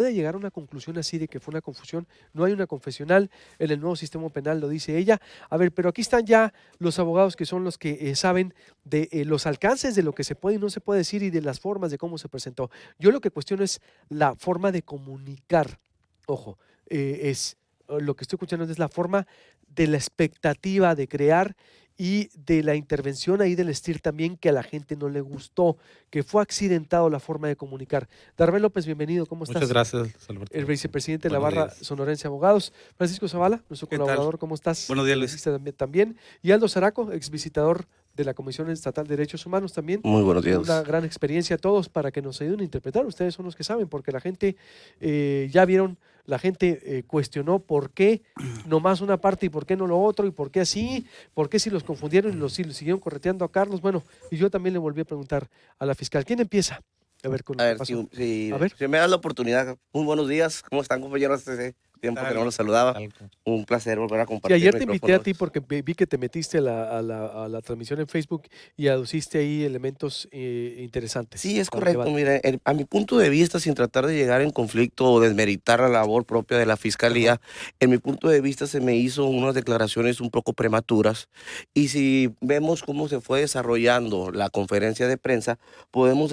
puede llegar a una conclusión así de que fue una confusión. No hay una confesional en el nuevo sistema penal, lo dice ella. A ver, pero aquí están ya los abogados que son los que saben de los alcances de lo que se puede y no se puede decir y de las formas de cómo se presentó. Yo lo que cuestiono es la forma de comunicar. Ojo, lo que estoy escuchando es la forma de la expectativa de crear y de la intervención ahí del STIR también, que a la gente no le gustó, que fue accidentado la forma de comunicar. Darbel López, bienvenido, ¿cómo Muchas estás? gracias, El Alberto. vicepresidente de la Buenos Barra días. Sonorense de Abogados. Francisco Zavala, nuestro ¿Qué tal? colaborador, ¿cómo estás? Buenos días, Luis. Periodista también. Y Aldo Zaraco, exvisitador de la Comisión Estatal de Derechos Humanos también, Muy buenos con una días. gran experiencia a todos para que nos ayuden a interpretar. Ustedes son los que saben, porque la gente, ya vieron, la gente cuestionó por qué nomás una parte y por qué no lo otro, y por qué así, por qué si los confundieron y los siguieron correteando a Carlos. Bueno, y yo también le volví a preguntar a la fiscal, ¿quién empieza? A ver, con lo A que ver, pasó. si A ver. me das la oportunidad. Muy buenos días. ¿Cómo están, compañeros? Hace tiempo que no los saludaba. Un placer volver a Sí, compartir ayer te invité a micrófonos. ti porque vi que te metiste a la transmisión en Facebook y aduciste ahí elementos interesantes Sí, es para el correcto. debate. Mire, a mi punto de vista, sin tratar de llegar en conflicto o desmeritar la labor propia de la Ajá. fiscalía, en mi punto de vista se me hizo unas declaraciones un poco prematuras. Y si vemos cómo se fue desarrollando la conferencia de prensa, podemos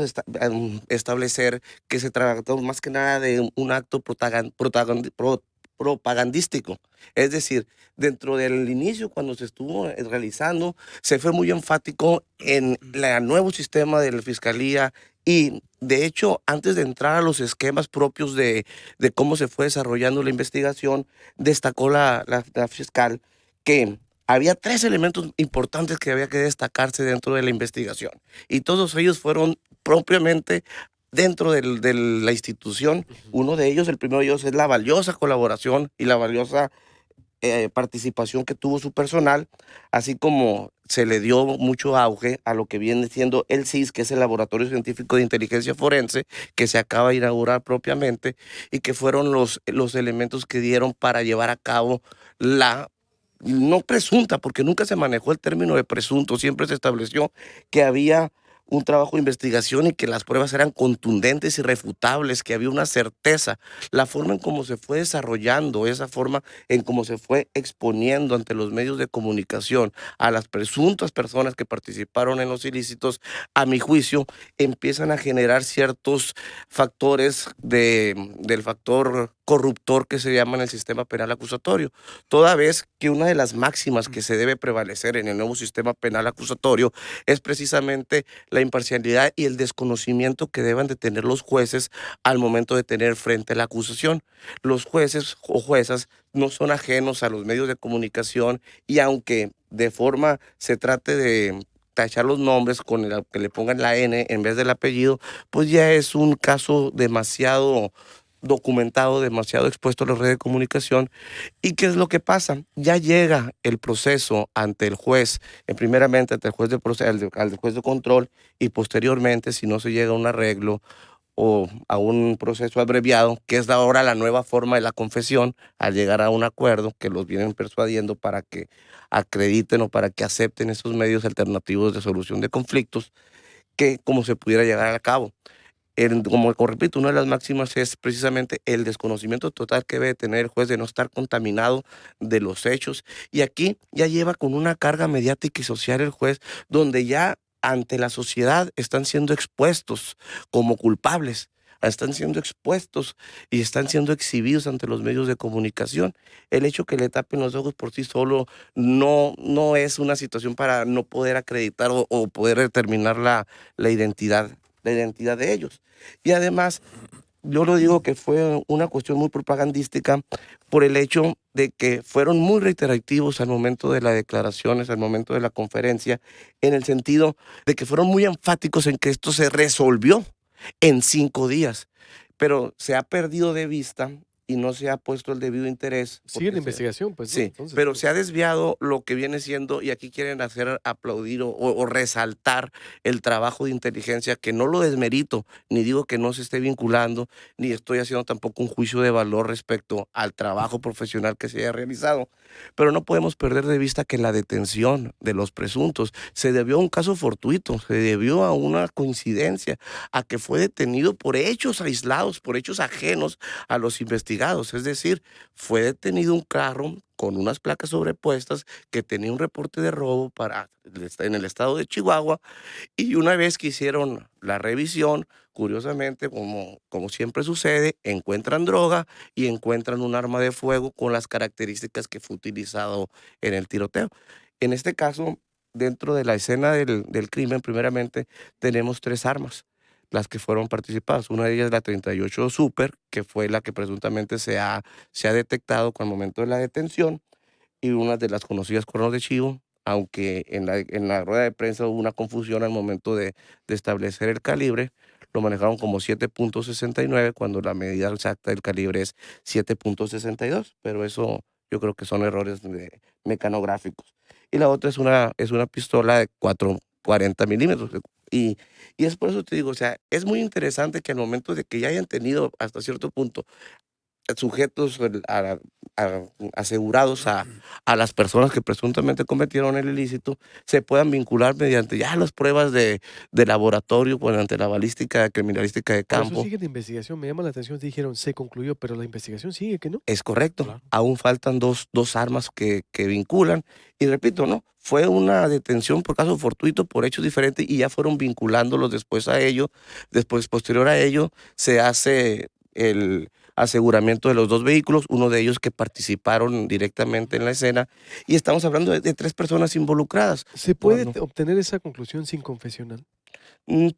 establecer que se trató más que nada de un acto propagandístico. Es decir, dentro del inicio, cuando se estuvo realizando, se fue muy enfático en el nuevo sistema de la fiscalía y, de hecho, antes de entrar a los esquemas propios de cómo se fue desarrollando la investigación, destacó la fiscal que había 3 elementos importantes que había que destacarse dentro de la investigación y todos ellos fueron propiamente dentro de la institución. Ujú. Uno de ellos, el primero de ellos, es la valiosa colaboración y la valiosa participación que tuvo su personal, así como se le dio mucho auge a lo que viene siendo el CIS, que es el Laboratorio Científico de Inteligencia Forense, que se acaba de inaugurar propiamente, y que fueron los elementos que dieron para llevar a cabo la, no presunta, porque nunca se manejó el término de presunto, siempre se estableció que había un trabajo de investigación y que las pruebas eran contundentes y refutables, que había una certeza. La forma en cómo se fue desarrollando, esa forma en cómo se fue exponiendo ante los medios de comunicación a las presuntas personas que participaron en los ilícitos, a mi juicio, empiezan a generar ciertos factores del factor corruptor que se llama en el sistema penal acusatorio. Toda vez que una de las máximas que se debe prevalecer en el nuevo sistema penal acusatorio es precisamente la imparcialidad y el desconocimiento que deben de tener los jueces al momento de tener frente a la acusación. Los jueces o juezas no son ajenos a los medios de comunicación y aunque de forma se trate de tachar los nombres con el que le pongan la N en vez del apellido, pues ya es un caso demasiado documentado, demasiado expuesto a las redes de comunicación. ¿Y qué es lo que pasa? Ya llega el proceso ante el juez, primeramente ante el juez de al juez de control y posteriormente, si no se llega a un arreglo o a un proceso abreviado, que es ahora la nueva forma de la confesión, al llegar a un acuerdo que los vienen persuadiendo para que acrediten o para que acepten esos medios alternativos de solución de conflictos, que como se pudiera llegar a cabo. Como repito, una de las máximas es precisamente el desconocimiento total que debe tener el juez de no estar contaminado de los hechos. Y aquí ya lleva con una carga mediática y social el juez, donde ya ante la sociedad están siendo expuestos como culpables, están siendo expuestos y están siendo exhibidos ante los medios de comunicación. El hecho que le tapen los ojos por sí solo no es una situación para no poder acreditar o poder determinar la identidad de ellos. Y además, yo lo digo que fue una cuestión muy propagandística por el hecho de que fueron muy reiterativos al momento de las declaraciones, al momento de la conferencia, en el sentido de que fueron muy enfáticos en que esto se resolvió en 5 días. Pero se ha perdido de vista y no se ha puesto el debido interés. Sigue la porque investigación, pues, ¿no? sí, Entonces, pero pues, se ha desviado lo que viene siendo, y aquí quieren hacer aplaudir o resaltar el trabajo de inteligencia, que no lo desmerito, ni digo que no se esté vinculando, ni estoy haciendo tampoco un juicio de valor respecto al trabajo profesional que se haya realizado, pero no podemos perder de vista que la detención de los presuntos se debió a un caso fortuito, se debió a una coincidencia, a que fue detenido por hechos aislados, por hechos ajenos a los investigados, es decir, fue detenido un carro con unas placas sobrepuestas que tenía un reporte de robo en el estado de Chihuahua, y una vez que hicieron la revisión, curiosamente, como siempre sucede, encuentran droga y encuentran un arma de fuego con las características que fue utilizado en el tiroteo. En este caso, dentro de la escena del crimen, primeramente, tenemos 3 armas, las que fueron participadas. Una de ellas es la 38 Super, que fue la que presuntamente se ha detectado con el momento de la detención, y una de las conocidas cuernos de chivo, aunque en la rueda de prensa hubo una confusión al momento de establecer el calibre. Lo manejaron como 7.69 cuando la medida exacta del calibre es 7.62, pero eso yo creo que son errores mecanográficos. Y la otra es una pistola de 40 milímetros. Y es por eso te digo, o sea, es muy interesante que al momento de que ya hayan tenido hasta cierto punto sujetos asegurados a las personas que presuntamente cometieron el ilícito, se puedan vincular mediante ya las pruebas de laboratorio, mediante la balística criminalística de por eso campo. sigue la investigación. Me llama la atención, dijeron, se concluyó, pero la investigación sigue, ¿que no? Es correcto. Claro. Aún faltan dos armas que vinculan. Y repito, ¿no? Fue una detención por caso fortuito, por hechos diferentes, y ya fueron vinculándolos después a ello. Después, posterior a ello, se hace el aseguramiento de los 2 vehículos, uno de ellos que participaron directamente en la escena. Y estamos hablando de 3 personas involucradas. ¿Se puede Cuando obtener esa conclusión sin confesional?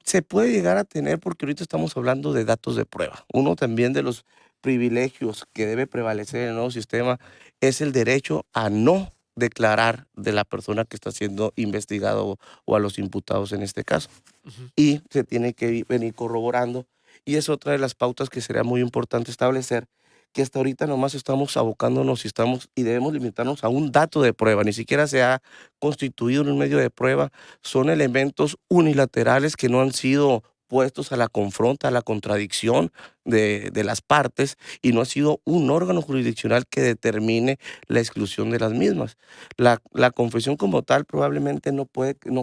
Se puede llegar a tener, porque ahorita estamos hablando de datos de prueba. Uno también de los privilegios que debe prevalecer en el nuevo sistema es el derecho a no declarar de la persona que está siendo investigado o a los imputados en este caso. Ujú. Y se tiene que venir corroborando. Y es otra de las pautas que sería muy importante establecer, que hasta ahorita nomás estamos abocándonos y debemos limitarnos a un dato de prueba, ni siquiera se ha constituido en un medio de prueba, son elementos unilaterales que no han sido puestos a la confronta, a la contradicción de las partes, y no ha sido un órgano jurisdiccional que determine la exclusión de las mismas. La confesión como tal probablemente no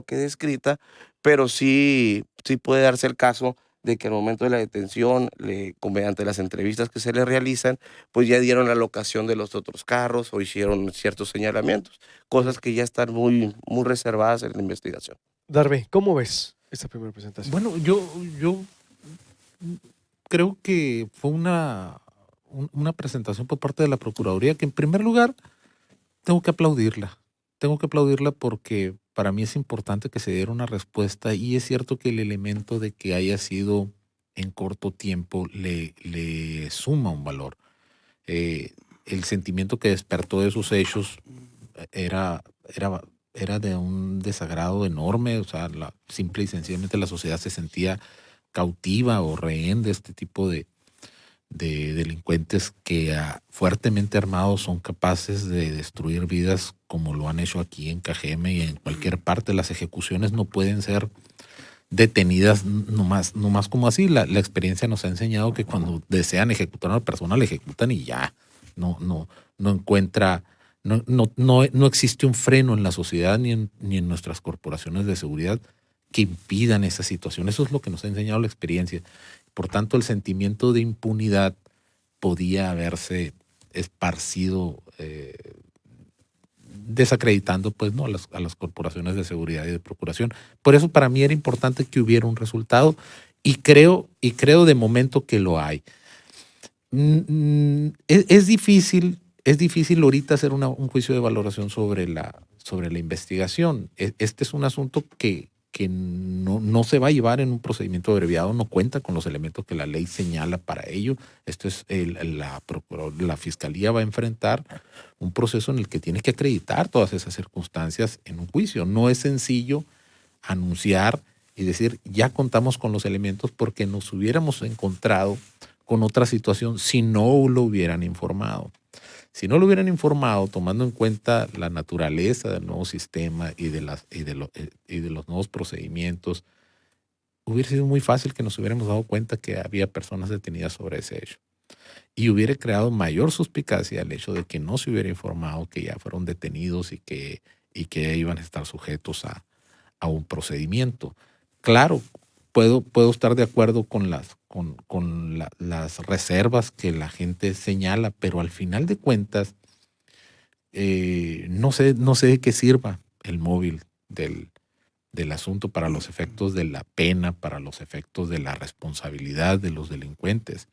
quede escrita, pero sí puede darse el caso de que al momento de la detención, mediante las entrevistas que se le realizan, pues ya dieron la locación de los otros carros o hicieron ciertos señalamientos, cosas que ya están muy, muy reservadas en la investigación. Darbe, ¿cómo ves esta primera presentación? Bueno, yo creo que fue una presentación por parte de la Procuraduría que, en primer lugar, tengo que aplaudirla. Tengo que aplaudirla porque para mí es importante que se diera una respuesta, y es cierto que el elemento de que haya sido en corto tiempo le suma un valor. El sentimiento que despertó de esos hechos era, era, era de un desagrado enorme. O sea, simple y sencillamente la sociedad se sentía cautiva o rehén de este tipo de delincuentes que fuertemente armados son capaces de destruir vidas, como lo han hecho aquí en Cajeme y en cualquier parte. Las ejecuciones no pueden ser detenidas nomás como así. La experiencia nos ha enseñado que cuando desean ejecutar a una persona, la ejecutan y ya. No encuentra, no existe un freno en la sociedad ni en nuestras corporaciones de seguridad que impidan esa situación. Eso es lo que nos ha enseñado la experiencia. Por tanto, el sentimiento de impunidad podía haberse esparcido, desacreditando pues, ¿no? a las corporaciones de seguridad y de procuración. Por eso para mí era importante que hubiera un resultado, y creo de momento que lo hay. Es difícil ahorita hacer un juicio de valoración sobre la investigación. Este es un asunto que no se va a llevar en un procedimiento abreviado, no cuenta con los elementos que la ley señala para ello. Esto es la Fiscalía va a enfrentar un proceso en el que tiene que acreditar todas esas circunstancias en un juicio. No es sencillo anunciar y decir ya contamos con los elementos, porque nos hubiéramos encontrado con otra situación si no lo hubieran informado. Si no lo hubieran informado, tomando en cuenta la naturaleza del nuevo sistema y de los nuevos procedimientos, hubiera sido muy fácil que nos hubiéramos dado cuenta que había personas detenidas sobre ese hecho. Y hubiera creado mayor suspicacia el hecho de que no se hubiera informado que ya fueron detenidos y que iban a estar sujetos a un procedimiento. Claro, puedo estar de acuerdo con las reservas que la gente señala, pero al final de cuentas, no sé de qué sirva el móvil del asunto para los efectos de la pena, para los efectos de la responsabilidad de los delincuentes.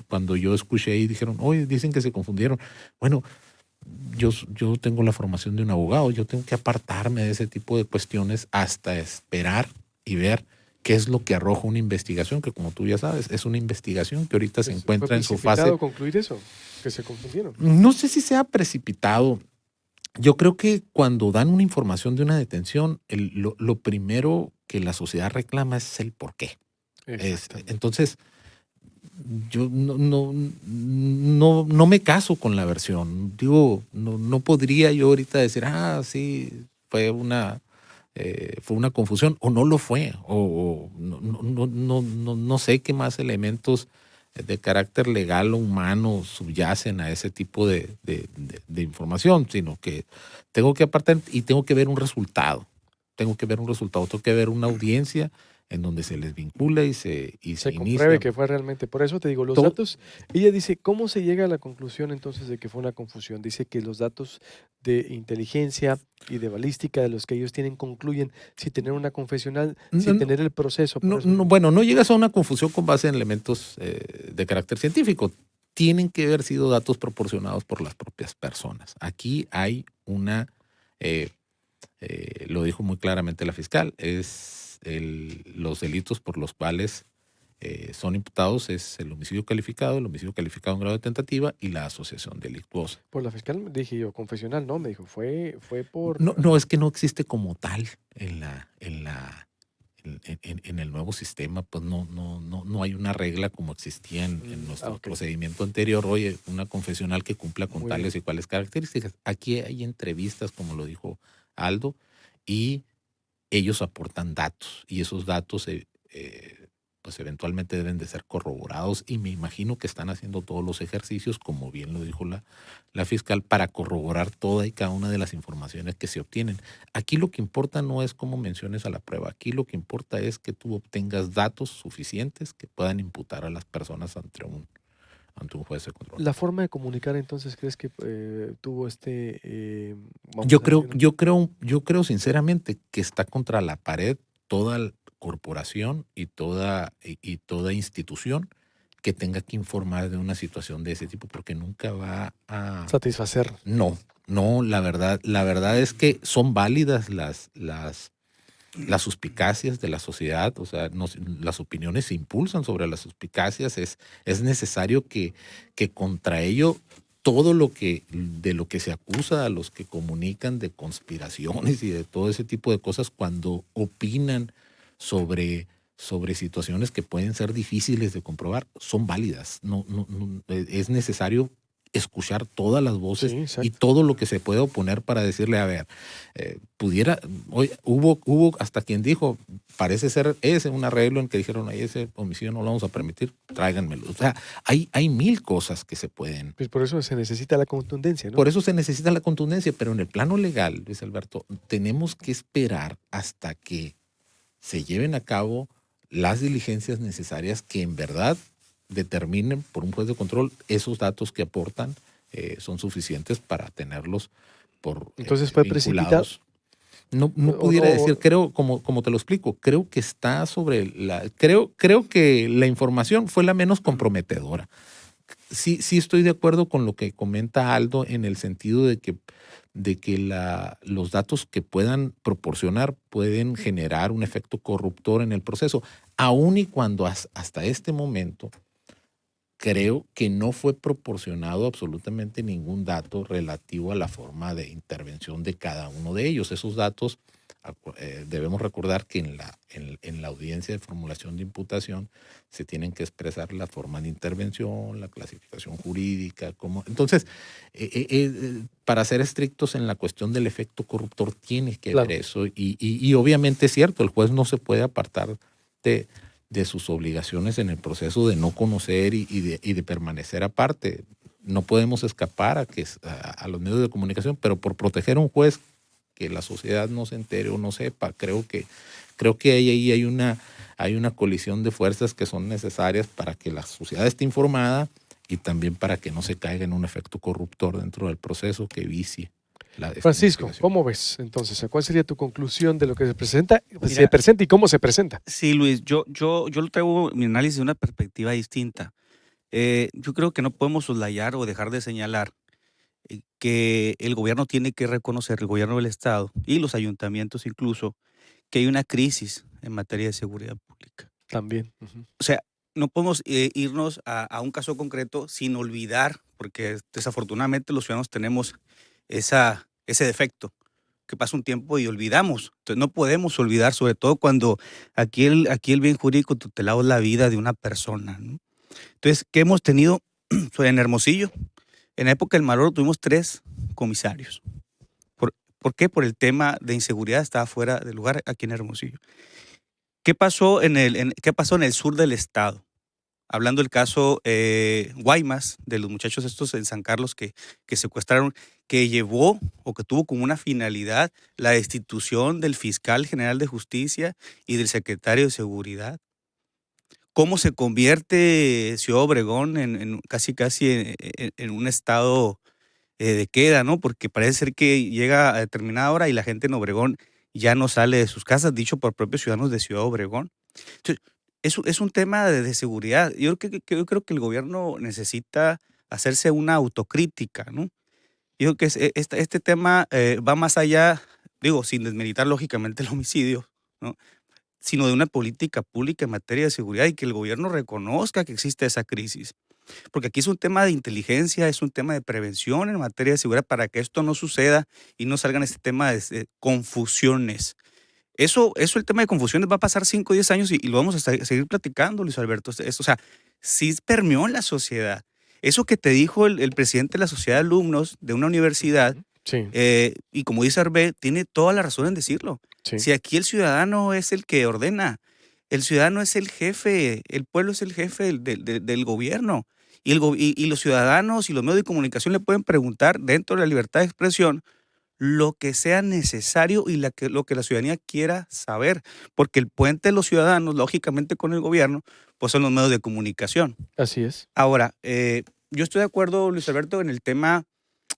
Cuando yo escuché y dijeron, oye, dicen que se confundieron. Bueno, yo tengo la formación de un abogado, yo tengo que apartarme de ese tipo de cuestiones hasta esperar y ver qué es lo que arroja una investigación, que como tú ya sabes, es una investigación que ahorita se Pues, encuentra ¿fue en su precipitado fase. concluir eso? Que se confundieron. No sé si sea precipitado. Yo creo que cuando dan una información de una detención, lo primero que la sociedad reclama es el por qué. Exactamente. Entonces, yo no me caso con la versión. Digo, no podría yo ahorita decir, sí, fue una confusión, o no lo fue, o no sé qué más elementos de carácter legal o humano subyacen a ese tipo de información, sino que tengo que apartar y tengo que ver un resultado. Tengo que ver una audiencia en donde se les vincula y se Se inicia. compruebe que fue realmente. Por eso te digo, los Todo, datos, ella dice, ¿cómo se llega a la conclusión entonces de que fue una confusión? Dice que los datos de inteligencia y de balística de los que ellos tienen concluyen sin tener una confesional, sin no, tener el proceso. Por eso digo, bueno, no llegas a una confusión con base en elementos de carácter científico. Tienen que haber sido datos proporcionados por las propias personas. Aquí hay eh, lo dijo muy claramente la fiscal, los delitos por los cuales son imputados es el homicidio calificado en grado de tentativa y la asociación delictuosa. por la fiscal, dije yo, confesional, no, me dijo, fue por... No, es que no existe como tal en el nuevo sistema, pues no hay una regla como existía en nuestro ok, procedimiento anterior. Oye, una confesional que cumpla con muy tales bien. y cuales características. Aquí hay entrevistas, como lo dijo Aldo, y ellos aportan datos y esos datos pues eventualmente deben de ser corroborados y me imagino que están haciendo todos los ejercicios, como bien lo dijo la fiscal, para corroborar toda y cada una de las informaciones que se obtienen. Aquí lo que importa no es cómo menciones a la prueba, aquí lo que importa es que tú obtengas datos suficientes que puedan imputar a las personas ante un juez de control. La forma de comunicar entonces, ¿crees que tuvo Yo vamos a creo, decir, yo creo sinceramente que está contra la pared toda corporación y toda institución que tenga que informar de una situación de ese tipo, porque nunca va a... satisfacer? No, la verdad es que son válidas las suspicacias de la sociedad, o sea, las opiniones se impulsan sobre las suspicacias, es necesario que contra ello todo de lo que se acusa a los que comunican de conspiraciones y de todo ese tipo de cosas cuando opinan sobre situaciones que pueden ser difíciles de comprobar, son válidas. Es necesario escuchar todas las voces Sí, y exacto. todo lo que se puede oponer para decirle, a ver, hubo hasta quien dijo, parece ser ese un arreglo en que dijeron, "Ay, ese homicidio no lo vamos a permitir, tráiganmelo". O sea, hay mil cosas que se pueden. Pues por eso se necesita la contundencia, ¿no? Por eso se necesita la contundencia, pero en el plano legal, Luis Alberto, tenemos que esperar hasta que se lleven a cabo las diligencias necesarias que en verdad determinen por un juez de control esos datos que aportan son suficientes para tenerlos por Entonces fue precipitado. vinculados. No O, pudiera decir, o- creo, como te lo explico, creo que está creo que la información fue la menos comprometedora. Sí estoy de acuerdo con lo que comenta Aldo en el sentido de que los datos que puedan proporcionar pueden generar un efecto corruptor en el proceso, aun y cuando hasta este momento creo que no fue proporcionado absolutamente ningún dato relativo a la forma de intervención de cada uno de ellos. Esos datos Debemos recordar que en la audiencia de formulación de imputación se tienen que expresar la forma de intervención, la clasificación jurídica. Entonces, para ser estrictos en la cuestión del efecto corruptor, tiene que Claro. ver eso. Y obviamente es cierto, el juez no se puede apartar de sus obligaciones en el proceso de no conocer y de permanecer aparte. No podemos escapar a los medios de comunicación, pero por proteger a un juez, que la sociedad no se entere o no sepa, creo que ahí hay una colisión de fuerzas que son necesarias para que la sociedad esté informada y también para que no se caiga en un efecto corruptor dentro del proceso que vicie esta Francisco, investigación. ¿cómo ves entonces? ¿Cuál sería tu conclusión de lo que se presenta Mira, y cómo se presenta? sí, Luis, yo lo traigo mi análisis de una perspectiva distinta. Yo creo que no podemos soslayar o dejar de señalar que el gobierno tiene que reconocer, el gobierno del Estado y los ayuntamientos incluso, que hay una crisis en materia de seguridad pública. También. Ujú. O sea, no podemos irnos a un caso concreto sin olvidar, porque desafortunadamente los ciudadanos tenemos ese defecto, que pasa un tiempo y olvidamos. Entonces no podemos olvidar, sobre todo cuando aquí el bien jurídico tutelado es la vida de una persona, ¿no? Entonces, ¿qué hemos tenido en Hermosillo? En la época del Maloro tuvimos 3 comisarios. ¿Por qué? Por el tema de inseguridad, estaba fuera de lugar aquí en Hermosillo. ¿Qué pasó en el sur del estado? Hablando del caso Guaymas, de los muchachos estos en San Carlos que secuestraron, que llevó o que tuvo como una finalidad la destitución del fiscal general de justicia y del secretario de seguridad. ¿Cómo se convierte Ciudad Obregón en casi en un estado de queda, ¿no? Porque parece ser que llega a determinada hora y la gente en Obregón ya no sale de sus casas, dicho por propios ciudadanos de Ciudad Obregón. Entonces, es un tema de seguridad. Yo creo que el gobierno necesita hacerse una autocrítica, ¿no? Yo creo que este tema va más allá, digo, sin desmeritar lógicamente el homicidio, ¿no? Sino de una política pública en materia de seguridad y que el gobierno reconozca que existe esa crisis. Porque aquí es un tema de inteligencia, es un tema de prevención en materia de seguridad para que esto no suceda y no salgan este tema de confusiones. Eso, el tema de confusiones va a pasar 5 o 10 años y lo vamos a seguir platicando, Luis Alberto. O sea, sí permeó en la sociedad. Eso que te dijo el presidente de la sociedad de alumnos de una universidad, Sí, y como dice Arbé, tiene toda la razón en decirlo. sí. Si aquí el ciudadano es el que ordena, el ciudadano es el jefe, el pueblo es el jefe del gobierno. Y los ciudadanos y los medios de comunicación le pueden preguntar dentro de la libertad de expresión lo que sea necesario y lo que la ciudadanía quiera saber. Porque el puente de los ciudadanos, lógicamente con el gobierno, pues son los medios de comunicación. Así es. Ahora, yo estoy de acuerdo, Luis Alberto, en el tema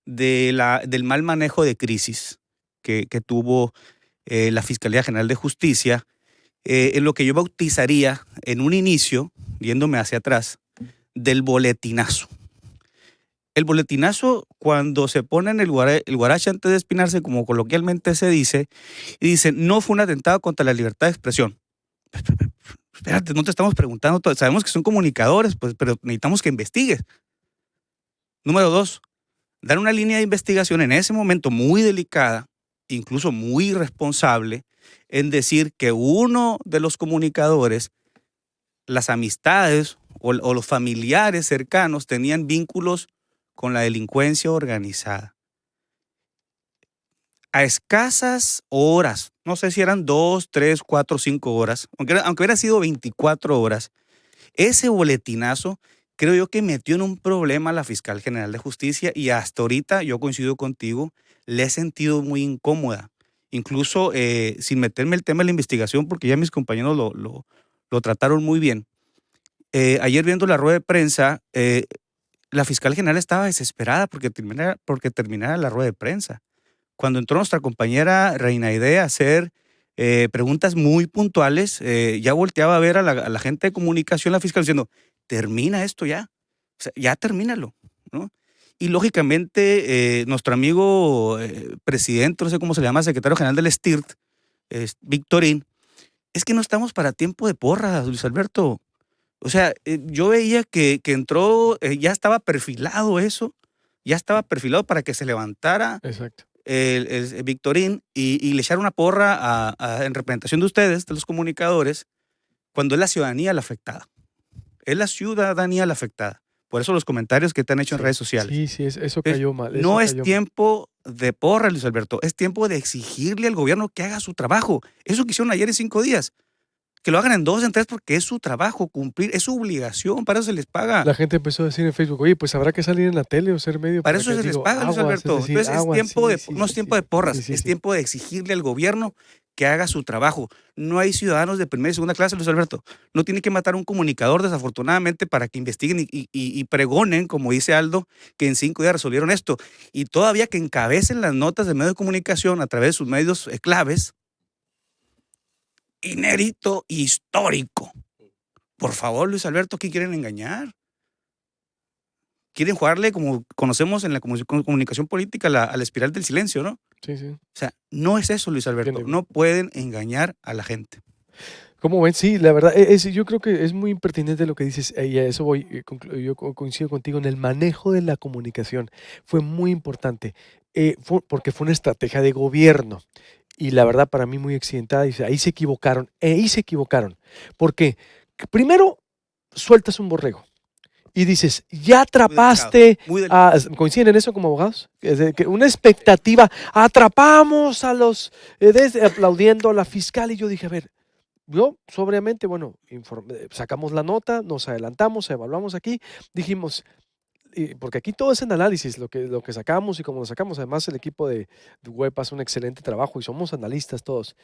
del mal manejo de crisis que tuvo la Fiscalía General de Justicia, en lo que yo bautizaría en un inicio, yéndome hacia atrás, del boletinazo. El boletinazo, cuando se pone en el guarache antes de espinarse, como coloquialmente se dice, y dice, no fue un atentado contra la libertad de expresión. Espérate, no te estamos preguntando, sabemos que son comunicadores, pues, pero necesitamos que investigues. Número 2, dar una línea de investigación en ese momento muy delicada, incluso muy irresponsable, en decir que uno de los comunicadores, las amistades o los familiares cercanos tenían vínculos con la delincuencia organizada. A escasas horas, no sé si eran 2, 3, 4, 5 horas, aunque hubiera sido 24 horas, ese boletinazo creo yo que metió en un problema a la Fiscal General de Justicia y hasta ahorita, yo coincido contigo, le he sentido muy incómoda. Incluso sin meterme el tema de la investigación, porque ya mis compañeros lo trataron muy bien. Ayer viendo la rueda de prensa, la Fiscal General estaba desesperada porque terminara la rueda de prensa. Cuando entró nuestra compañera Reinaide a hacer preguntas muy puntuales, ya volteaba a ver a la gente de comunicación, la fiscal, diciendo, termina esto ya, o sea, ya termínalo, ¿no? Y lógicamente nuestro amigo presidente, no sé cómo se llama, secretario general del STIRT, Victorín, es que no estamos para tiempo de porras, Luis Alberto. O sea, yo veía que entró, ya estaba perfilado eso, ya estaba perfilado para que se levantara Exacto. el Victorín y le echar una porra en representación de ustedes, de los comunicadores, cuando es la ciudadanía la afectada. Es la ciudadanía la afectada. Por eso los comentarios que te han hecho en redes sociales. Sí, sí, eso Es- cayó mal. No eso es cayó mal. tiempo de porra, Luis Alberto. Es tiempo de exigirle al gobierno que haga su trabajo. Eso que hicieron ayer en 5 días. Que lo hagan en 2, en 3, porque es su trabajo cumplir, es su obligación, para eso se les paga. La gente empezó a decir en Facebook, oye, pues habrá que salir en la tele o ser medio. Para para eso que-". se les Digo, paga, Luis aguas, Alberto. es decir, Entonces aguas, es tiempo sí, de, sí, no es sí, tiempo sí. de porras, Sí, sí, es sí. tiempo de exigirle al gobierno que haga su trabajo. No hay ciudadanos de primera y segunda clase, Luis Alberto. No tiene que matar a un comunicador, desafortunadamente, para que investiguen y pregonen, como dice Aldo, que en 5 días resolvieron esto. Y todavía que encabecen las notas de medios de comunicación a través de sus medios claves, inédito histórico. Por favor, Luis Alberto, ¿qué quieren engañar? Quieren jugarle, como conocemos en la comunicación política, a la espiral del silencio, ¿no? Sí, sí. O sea, no es eso, Luis Alberto. Entiendo. No pueden engañar a la gente. ¿Cómo ven? Sí, la verdad, yo creo que es muy impertinente lo que dices, y a eso voy, yo coincido contigo en el manejo de la comunicación. Fue muy importante, porque fue una estrategia de gobierno, y la verdad para mí muy accidentada, y ahí se equivocaron. Porque primero sueltas un borrego, y dices, ya atrapaste, Muy delicado. ¿coinciden en eso como abogados? Es de que una expectativa, atrapamos a los, aplaudiendo a la fiscal, y yo dije, a ver, yo, sobriamente, bueno, sacamos la nota, nos adelantamos, evaluamos aquí, dijimos, porque aquí todo es en análisis, lo que sacamos y cómo lo sacamos. Además, el equipo de web hace un excelente trabajo y somos analistas todos.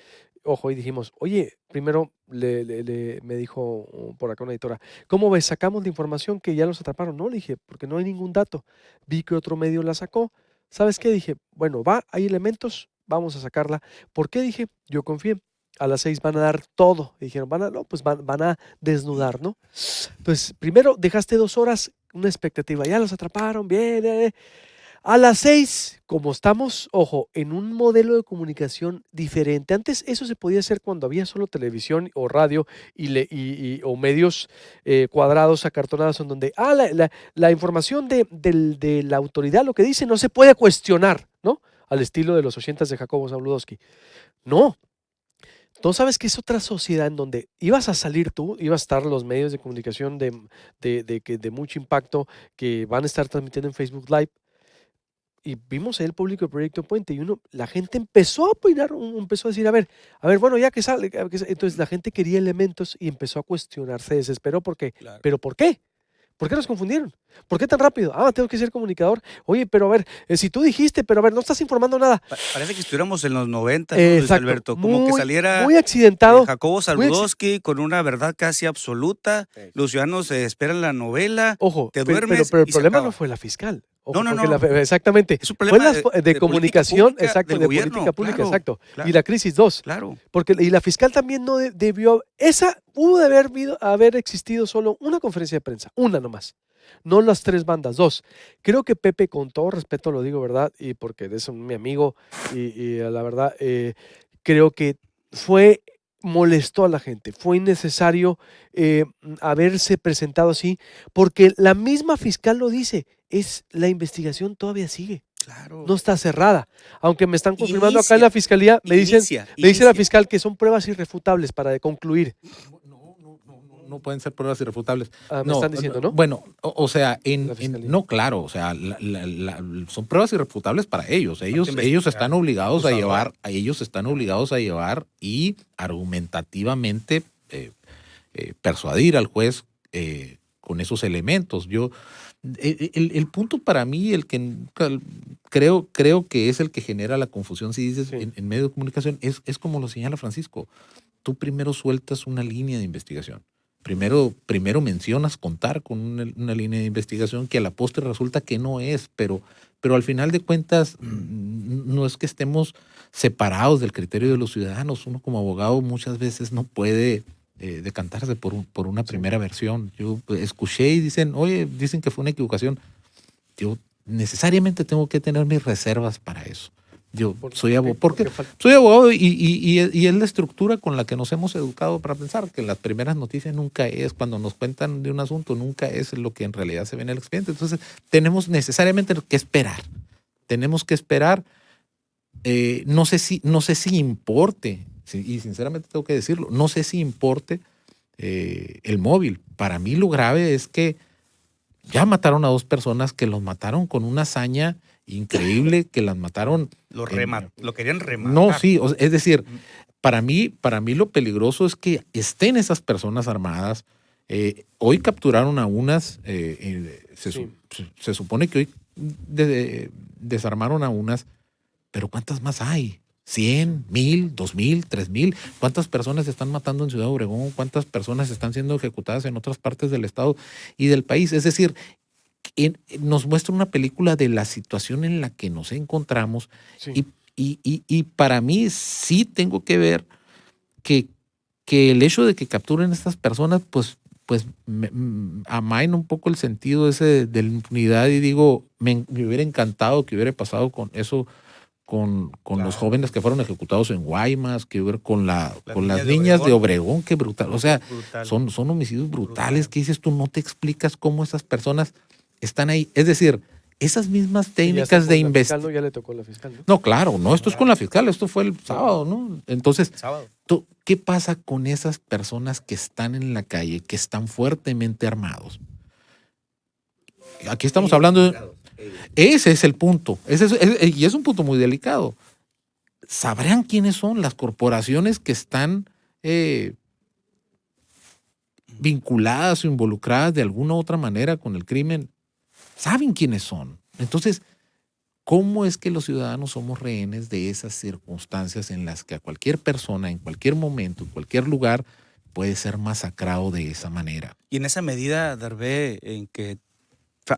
Ojo, y dijimos, oye, primero me dijo por acá una editora, ¿cómo ves? ¿Sacamos la información que ya los atraparon? No, le dije, porque no hay ningún dato. Vi que otro medio la sacó. ¿Sabes qué? Dije, bueno, hay elementos, vamos a sacarla. ¿Por qué? Dije, yo confié. A las 6 van a dar todo. Y dijeron, no, pues van a desnudar, ¿no? Entonces, primero dejaste 2 horas, una expectativa, ya los atraparon, bien. A las 6, como estamos, ojo, en un modelo de comunicación diferente. Antes eso se podía hacer cuando había solo televisión o radio o medios cuadrados, acartonados, en donde la información de la autoridad, lo que dice, no se puede cuestionar, ¿no? Al estilo de los 80s de Jacobo Zabludowski. No. Tú sabes que es otra sociedad en donde ibas a salir tú, ibas a estar los medios de comunicación de mucho impacto que van a estar transmitiendo en Facebook Live. Y vimos ahí el público de Proyecto Puente y la gente empezó a opinar, empezó a decir, a ver, bueno, ya que sale. Entonces la gente quería elementos y empezó a cuestionar, se desesperó porque, Claro. ¿pero por qué? ¿Por qué nos confundieron? ¿Por qué tan rápido? Tengo que ser comunicador. Oye, pero a ver, si tú dijiste, pero a ver, no estás informando nada. Parece que estuviéramos en los 90, ¿no, Luis Exacto. Alberto? Como que saliera muy accidentado. Jacobo Zabludowski con una verdad casi absoluta. Sí. Los ciudadanos esperan la novela. Ojo, te pero duermes el y se problema acaba. no fue la fiscal. Ojo, No, porque exactamente. Es un Fue problema de política comunicación, pública exacto, del de gobierno, política pública, claro, exacto. claro. Y la crisis 2. Claro. Y la fiscal también no debió, pudo haber existido solo una conferencia de prensa, una nomás. No las 3 bandas, 2. Creo que Pepe, con todo respeto lo digo, ¿verdad? Y porque es mi amigo y la verdad, creo que molestó a la gente, fue innecesario haberse presentado así, porque la misma fiscal lo dice, la investigación todavía sigue. Claro. No está cerrada. Aunque me están confirmando acá en Inicia, la fiscalía, me dice la inicia. fiscal que son pruebas irrefutables para concluir. No pueden ser pruebas irrefutables. Me están diciendo, ¿no? Bueno, o sea, La fiscalía. no, claro, o sea, son pruebas irrefutables para ellos. Ellos están obligados a llevar y argumentativamente persuadir al juez con esos elementos. El punto para mí, el que creo que es el que genera la confusión, si dices, Sí. en medio de comunicación, es como lo señala Francisco. Tú primero sueltas una línea de investigación. Primero mencionas contar con una línea de investigación que a la postre resulta que no es, pero al final de cuentas no es que estemos separados del criterio de los ciudadanos. Uno como abogado muchas veces no puede decantarse por una primera versión. Yo escuché y dicen que fue una equivocación. Yo necesariamente tengo que tener mis reservas para eso. Yo soy abogado, porque soy abogado y es la estructura con la que nos hemos educado para pensar que las primeras noticias nunca es, cuando nos cuentan de un asunto, nunca es lo que en realidad se ve en el expediente. Entonces, tenemos necesariamente que esperar. Tenemos que esperar no sé si importe, y sinceramente tengo que decirlo, no sé si importe el móvil. Para mí lo grave es que ya mataron a 2 personas, que los mataron con una hazaña increíble, que las mataron. Lo querían rematar. No, sí, es decir, para mí lo peligroso es que estén esas personas armadas. Hoy capturaron a unas, Sí. se supone que hoy desarmaron a unas, pero ¿cuántas más hay? ¿100, 1000, 2000, 3000? ¿Cuántas personas se están matando en Ciudad Obregón? ¿Cuántas personas están siendo ejecutadas en otras partes del estado y del país? Es decir, nos muestra una película de la situación en la que nos encontramos. Sí. Y para mí sí tengo que ver que el hecho de que capturen a estas personas, pues amaina un poco el sentido ese de la impunidad, y digo, me hubiera encantado que hubiera pasado con eso, con los jóvenes que fueron ejecutados en Guaymas, que hubiera con las niñas de Obregón, qué brutal. O sea, Brutal. son homicidios brutales Brutal. que dices tú, no te explicas cómo esas personas están ahí. Es decir, esas mismas técnicas de investigación. Ya le tocó la fiscal, ¿no? No, claro, no, esto es con la fiscal, esto fue el sábado, ¿no? Entonces, Sábado. ¿qué pasa con esas personas que están en la calle, que están fuertemente armados? Aquí estamos hablando de... Ese es el punto, y es un punto muy delicado. ¿Sabrán quiénes son las corporaciones que están vinculadas o involucradas de alguna u otra manera con el crimen? ¿Saben quiénes son? Entonces, ¿cómo es que los ciudadanos somos rehenes de esas circunstancias en las que a cualquier persona, en cualquier momento, en cualquier lugar, puede ser masacrado de esa manera? Y en esa medida, Darbe, en que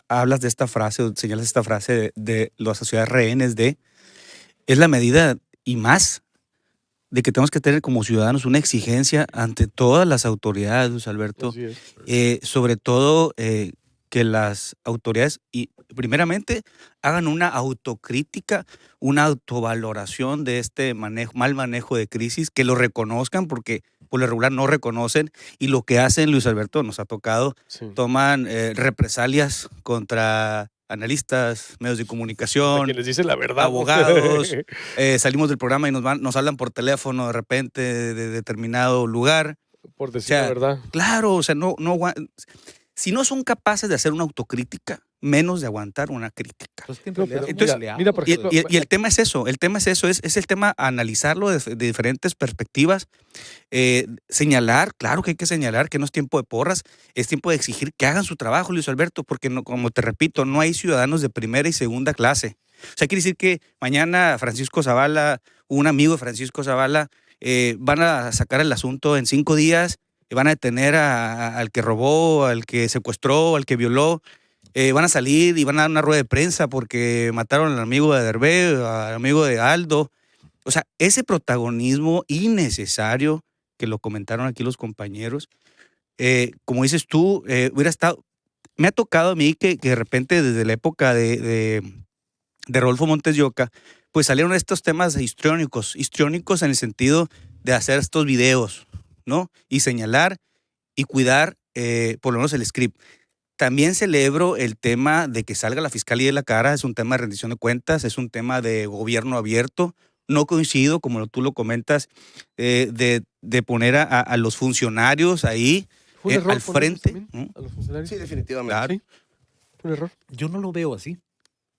hablas de esta frase o señalas esta frase de las sociedades rehenes es la medida y más de que tenemos que tener como ciudadanos una exigencia ante todas las autoridades, Luis Alberto, Así es. sobre todo que las autoridades, y primeramente, hagan una autocrítica, una autovaloración de este mal manejo de crisis, que lo reconozcan, porque por lo regular no reconocen, y lo que hacen, Luis Alberto, nos ha tocado, Sí. toman represalias contra analistas, medios de A comunicación, quien les dice la verdad. abogados, salimos del programa y nos hablan por teléfono de repente de determinado lugar. Por O decir sea, la verdad. claro, o sea, si no son capaces de hacer una autocrítica, menos de aguantar una crítica. Pues que en No, realidad pero somos mira, aliados. por Y, ejemplo, y el tema es eso, es el tema analizarlo de diferentes perspectivas, señalar, claro que hay que señalar que no es tiempo de porras, es tiempo de exigir que hagan su trabajo, Luis Alberto, porque no, como te repito, no hay ciudadanos de primera y segunda clase. O sea, quiere decir que mañana Francisco Zavala, un amigo de Francisco Zavala, van a sacar el asunto en 5 días, van a detener al que robó, al que secuestró, al que violó. Van a salir y van a dar una rueda de prensa porque mataron al amigo de Derbé, al amigo de Aldo. O sea, ese protagonismo innecesario, que lo comentaron aquí los compañeros, como dices tú, hubiera estado... Me ha tocado a mí que de repente desde la época de Rodolfo Montes de Oca, pues salieron estos temas histriónicos en el sentido de hacer estos videos, ¿no? Y señalar y cuidar por lo menos el script. También celebro el tema de que salga la fiscalía de la cara, es un tema de rendición de cuentas, es un tema de gobierno abierto. No coincido, como tú lo comentas, de poner a los funcionarios ahí Fue un error al ponerlos frente. también a los funcionarios. Sí, definitivamente. Claro. Sí, fue un error. Yo no lo veo así.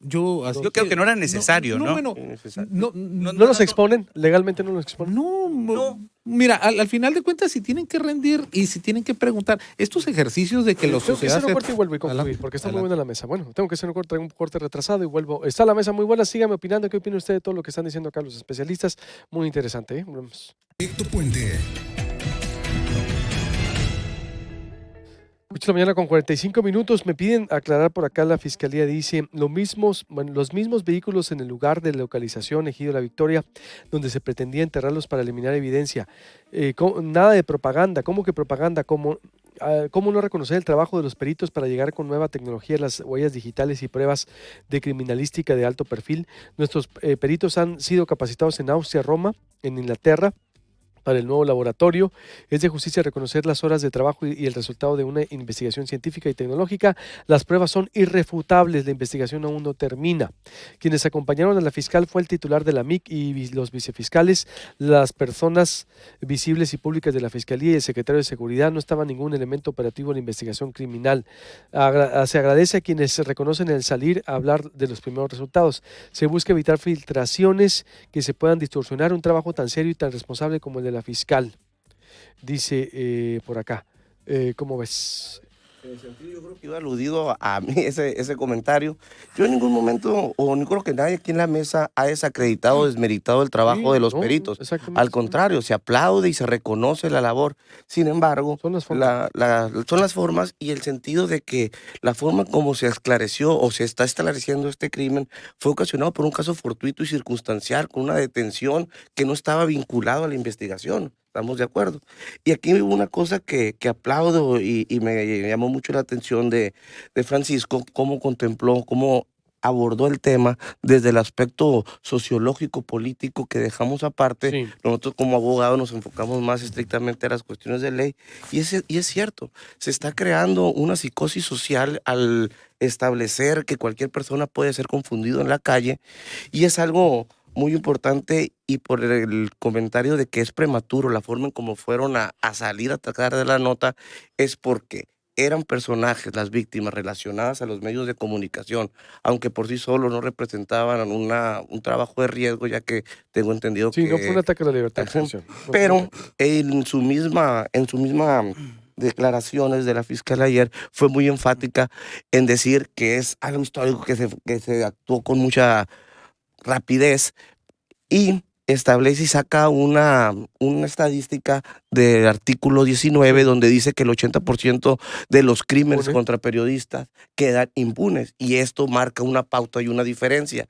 Yo creo que no era necesario, ¿no? Bueno, Innecesario. No los exponen, legalmente no los exponen. No. Mira, al final de cuentas, si tienen que rendir y si tienen que preguntar, estos ejercicios de que los Tengo que hacer sociedades... un corte y vuelvo y concluir, Adelante, porque está muy adelante. buena la mesa. Bueno, tengo que hacer un corte retrasado y vuelvo. Está la mesa muy buena, síganme opinando. ¿Qué opina usted de todo lo que están diciendo acá los especialistas? Muy interesante, ¿eh? Vamos. Proyecto Puente. 8 de la mañana con 45 minutos. Me piden aclarar por acá, la fiscalía dice los mismos vehículos en el lugar de localización, Ejido La Victoria, donde se pretendía enterrarlos para eliminar evidencia. Nada de propaganda. ¿Cómo que propaganda? ¿Cómo no reconocer el trabajo de los peritos para llegar con nueva tecnología a las huellas digitales y pruebas de criminalística de alto perfil? Nuestros peritos han sido capacitados en Austria, Roma, en Inglaterra, para el nuevo laboratorio. Es de justicia reconocer las horas de trabajo y el resultado de una investigación científica y tecnológica. Las pruebas son irrefutables, la investigación aún no termina. Quienes acompañaron a la fiscal fue el titular de la MIC y los vicefiscales, las personas visibles y públicas de la Fiscalía y el secretario de Seguridad. No estaba ningún elemento operativo en la investigación criminal. Se agradece a quienes se reconocen el salir a hablar de los primeros resultados. Se busca evitar filtraciones que se puedan distorsionar un trabajo tan serio y tan responsable como el de la fiscal, dice por acá. ¿Cómo ves? En el sentido, yo creo que iba aludido a mí ese comentario. Yo en ningún momento, o no creo que nadie aquí en la mesa ha desacreditado o desmeritado el trabajo Sí, de los no, peritos. exactamente. Al contrario, se aplaude y se reconoce la labor. Sin embargo, Son las formas. son las formas y el sentido de que la forma como se esclareció o se está esclareciendo este crimen fue ocasionado por un caso fortuito y circunstancial, con una detención que no estaba vinculado a la investigación. ¿Estamos de acuerdo? Y aquí hubo una cosa que aplaudo y me llamó mucho la atención de Francisco, cómo contempló, cómo abordó el tema desde el aspecto sociológico, político que dejamos aparte. Sí. Nosotros como abogados nos enfocamos más estrictamente a las cuestiones de ley y es cierto, se está creando una psicosis social al establecer que cualquier persona puede ser confundido en la calle y es algo muy importante y por el comentario de que es prematuro la forma en cómo fueron a salir a atacar de la nota es porque eran personajes, las víctimas relacionadas a los medios de comunicación, aunque por sí solos no representaban un trabajo de riesgo, ya que tengo entendido Sí, no fue un que ataque a la libertad de Ajá. expresión. No fue un pero ataque. en su misma declaraciones de la fiscal ayer fue muy enfática en decir que es algo histórico que se actuó con mucha rapidez y establece y saca una estadística del artículo 19 donde dice que el 80% de los crímenes Impune. contra periodistas quedan impunes y esto marca una pauta y una diferencia.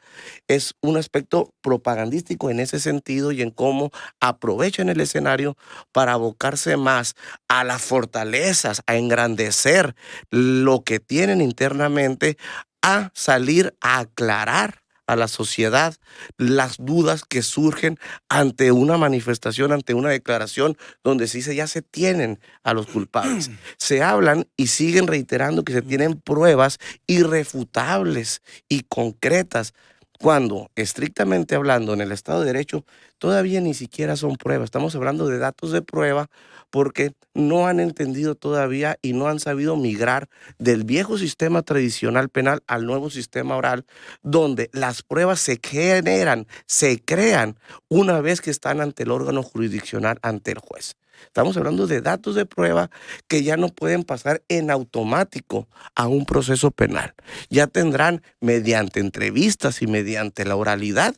Es un aspecto propagandístico en ese sentido y en cómo aprovechan el escenario para abocarse más a las fortalezas, a engrandecer lo que tienen internamente, a salir a aclarar a la sociedad las dudas que surgen ante una manifestación, ante una declaración donde ya se tienen a los culpables. Se hablan y siguen reiterando que se tienen pruebas irrefutables y concretas, cuando estrictamente hablando en el Estado de Derecho todavía ni siquiera son pruebas. Estamos hablando de datos de prueba porque no han entendido todavía y no han sabido migrar del viejo sistema tradicional penal al nuevo sistema oral, donde las pruebas se generan, se crean una vez que están ante el órgano jurisdiccional, ante el juez. Estamos hablando de datos de prueba que ya no pueden pasar en automático a un proceso penal. Ya tendrán, mediante entrevistas y mediante la oralidad,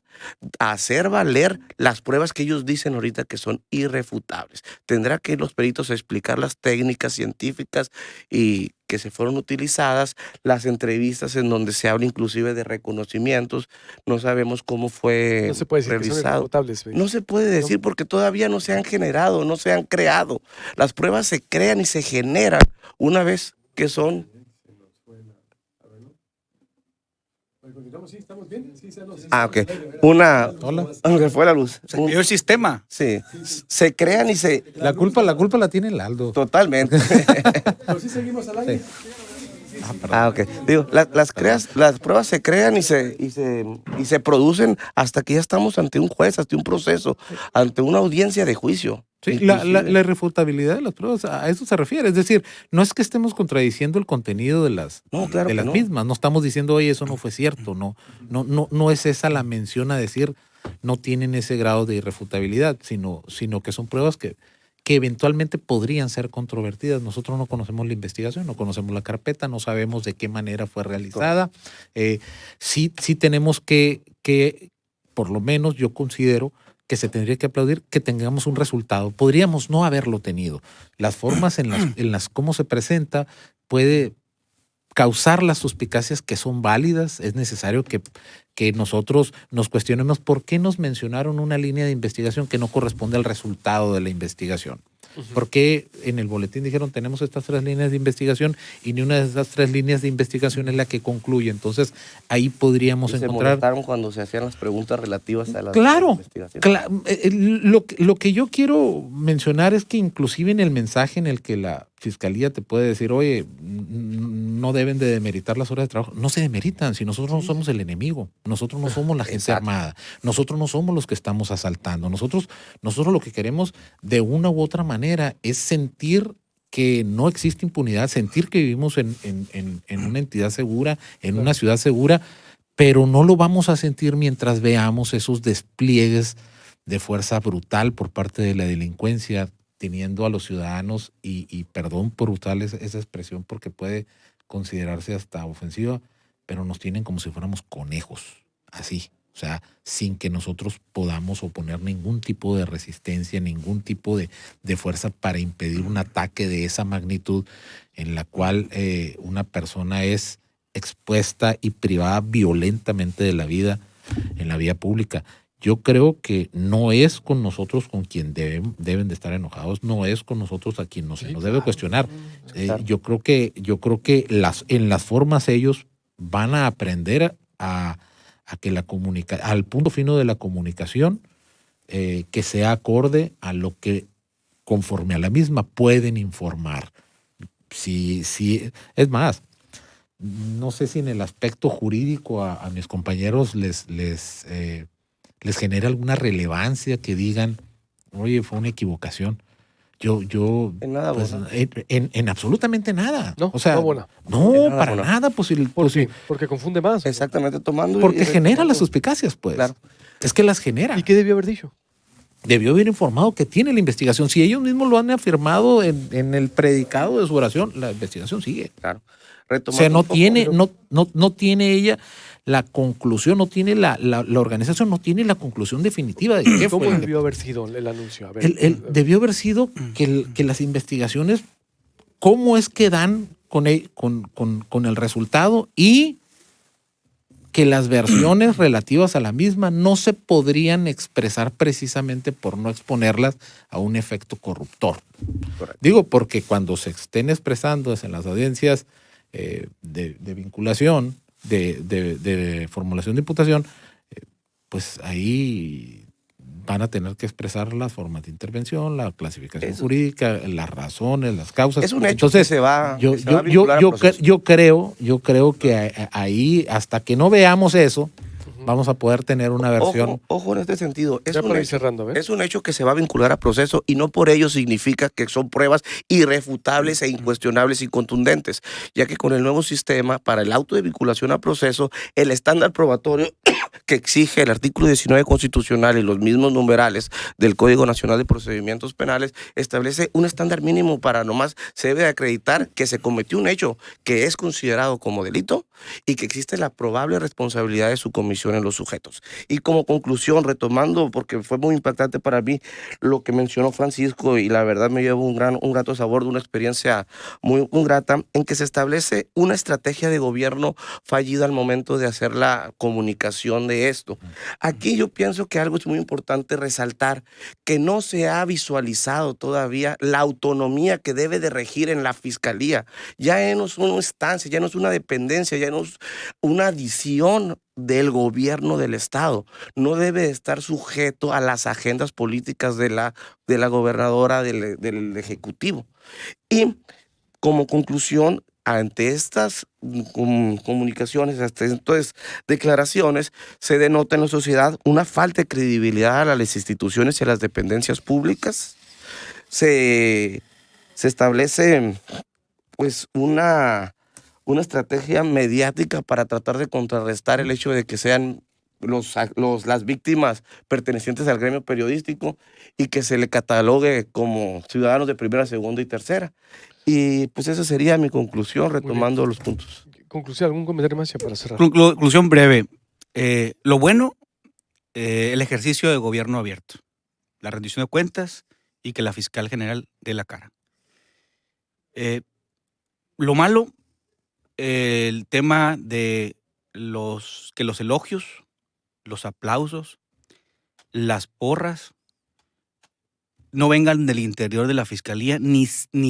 hacer valer las pruebas que ellos dicen ahorita que son irrefutables. Tendrá que ir los peritos a explicar las técnicas científicas y que se fueron utilizadas, las entrevistas en donde se habla inclusive de reconocimientos. No sabemos cómo fue No se puede decir que son revisado. irrefutables. No se puede decir porque todavía no se han generado, no se han creado. Las pruebas se crean y se generan una vez que son. Ah, ok. Hola. Se fue la luz. Se cayó el sistema. Sí. Se crean y se. La culpa la tiene el Aldo. Totalmente. Pero sí seguimos al aire. Ah, ok. Digo, las pruebas se crean y se producen hasta que ya estamos ante un juez, ante un proceso, ante una audiencia de juicio. Sí, la Inclusive. irrefutabilidad de las pruebas, a eso se refiere. Es decir, no es que estemos contradiciendo el contenido de las, No, claro de que las no. mismas. No estamos diciendo, oye, eso no fue cierto. No es esa la mención a decir, no tienen ese grado de irrefutabilidad, sino que son pruebas que eventualmente podrían ser controvertidas. Nosotros no conocemos la investigación, no conocemos la carpeta, no sabemos de qué manera fue realizada. Sí tenemos que, por lo menos yo considero que se tendría que aplaudir que tengamos un resultado. Podríamos no haberlo tenido. Las formas en las cómo se presenta puede causar las suspicacias que son válidas. Es necesario que nosotros nos cuestionemos por qué nos mencionaron una línea de investigación que no corresponde al resultado de la investigación. Ujú. ¿Por qué en el boletín dijeron tenemos estas 3 líneas de investigación y ni una de esas 3 líneas de investigación es la que concluye? Entonces, ahí podríamos Y se encontrar... molestaron cuando se hacían las preguntas relativas a las Claro, investigaciones. lo que yo quiero mencionar es que inclusive en el mensaje en el que la fiscalía te puede decir, oye, no deben de demeritar las horas de trabajo, no se demeritan, si nosotros no somos el enemigo, nosotros no somos la gente Exacto. armada, nosotros no somos los que estamos asaltando, nosotros lo que queremos de una u otra manera es sentir que no existe impunidad, sentir que vivimos en una entidad segura, en una Claro. ciudad segura, pero no lo vamos a sentir mientras veamos esos despliegues de fuerza brutal por parte de la delincuencia, teniendo a los ciudadanos, y perdón por usar esa expresión porque puede considerarse hasta ofensiva, pero nos tienen como si fuéramos conejos, así. O sea, sin que nosotros podamos oponer ningún tipo de resistencia, ningún tipo de fuerza para impedir un ataque de esa magnitud en la cual una persona es expuesta y privada violentamente de la vida en la vía pública. Yo creo que no es con nosotros con quien deben de estar enojados, no es con nosotros a quien se Sí, nos debe claro. cuestionar. Claro. Yo creo que en las formas ellos van a aprender a que al punto fino de la comunicación, que sea acorde a lo que conforme a la misma pueden informar. Sí, es más, no sé si en el aspecto jurídico a mis compañeros les genera alguna relevancia que digan, oye, fue una equivocación. Yo En nada, pues, abogado. en absolutamente nada. No, O sea, no, bueno. no, En nada, para bueno. nada, ¿Por qué? Porque confunde más. ¿o no? Exactamente, tomando porque y genera las retomando. suspicacias, pues. Claro. Es que las genera. ¿Y qué debió haber dicho? Debió haber informado que tiene la investigación. Si ellos mismos lo han afirmado en el predicado de su oración, la investigación sigue. Claro. O sea, Retomando no un poco, tiene, no tiene ella la conclusión, no tiene la organización, no tiene la conclusión definitiva de qué ¿Cómo fue lo que debió haber sido el anuncio? A ver, debió haber sido que las investigaciones, cómo es que dan con el resultado, y que las versiones relativas a la misma no se podrían expresar precisamente por no exponerlas a un efecto corruptor. Correcto. Digo, porque cuando se estén expresando en las audiencias de vinculación, de formulación de imputación, pues ahí van a tener que expresar las formas de intervención, la clasificación Eso. jurídica, las razones, las causas. Es un hecho Entonces, que se va, yo, que se va a yo, yo, vincular al yo, proceso. yo creo que ahí, hasta que no veamos eso, vamos a poder tener una versión. Ojo en este sentido. Es ya un para ir hecho. cerrando, ¿ves? Es un hecho que se va a vincular a proceso y no por ello significa que son pruebas irrefutables e incuestionables y contundentes, ya que con el nuevo sistema para el auto de vinculación a proceso, el estándar probatorio que exige el artículo 19 constitucional y los mismos numerales del Código Nacional de Procedimientos Penales establece un estándar mínimo para nomás se debe acreditar que se cometió un hecho que es considerado como delito y que existe la probable responsabilidad de su comisión en los sujetos. Y como conclusión, retomando, porque fue muy impactante para mí lo que mencionó Francisco y la verdad me llevo un grato sabor de una experiencia muy grata, en que se establece una estrategia de gobierno fallida al momento de hacer la comunicación de esto. Aquí yo pienso que algo es muy importante resaltar, que no se ha visualizado todavía la autonomía que debe de regir en la fiscalía. Ya no es una instancia, ya no es una dependencia, ya no es una adición del gobierno del Estado. No debe estar sujeto a las agendas políticas de la gobernadora, del Ejecutivo. Y como conclusión, ante estas comunicaciones, hasta estas declaraciones, se denota en la sociedad una falta de credibilidad a las instituciones y a las dependencias públicas. Se establece pues una estrategia mediática para tratar de contrarrestar el hecho de que sean las víctimas pertenecientes al gremio periodístico y que se le catalogue como ciudadanos de primera, segunda y tercera. Y pues esa sería mi conclusión, retomando los puntos. Conclusión, ¿algún comentario más ya para cerrar? Conclusión breve. Lo bueno, el ejercicio de gobierno abierto, la rendición de cuentas y que la fiscal general dé la cara. Lo malo, el tema de los elogios, los aplausos, las porras, no vengan del interior de la fiscalía ni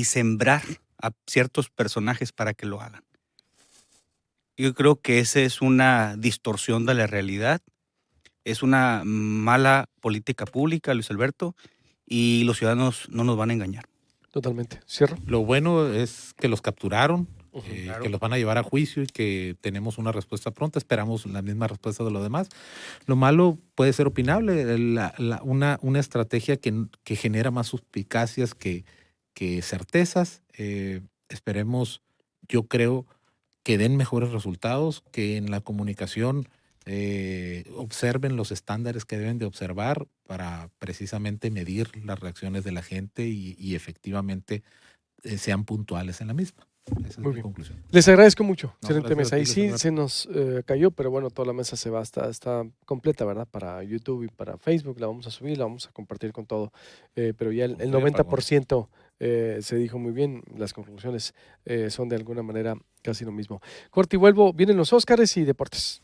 sembrar a ciertos personajes para que lo hagan. Yo creo que esa es una distorsión de la realidad, es una mala política pública, Luis Alberto, y los ciudadanos no nos van a engañar. Totalmente. Cierro. Lo bueno es que los capturaron, Ujú. Claro. que los van a llevar a juicio y que tenemos una respuesta pronta. Esperamos la misma respuesta de los demás. Lo malo puede ser opinable, una estrategia que genera más suspicacias que certezas. Esperemos, yo creo, que den mejores resultados, que en la comunicación observen los estándares que deben de observar para precisamente medir las reacciones de la gente y efectivamente sean puntuales en la misma. Esa es Muy mi bien. conclusión. Les agradezco mucho, No, excelente gracias mesa. a Ahí ti, sí Luis se nos cayó, pero bueno, toda la mesa se va, está completa, ¿verdad? Para YouTube y para Facebook, la vamos a subir, la vamos a compartir con todo. Pero ya el Con todo y 90% se dijo muy bien, las conclusiones son de alguna manera casi lo mismo. Corte y vuelvo, vienen los Óscares y deportes.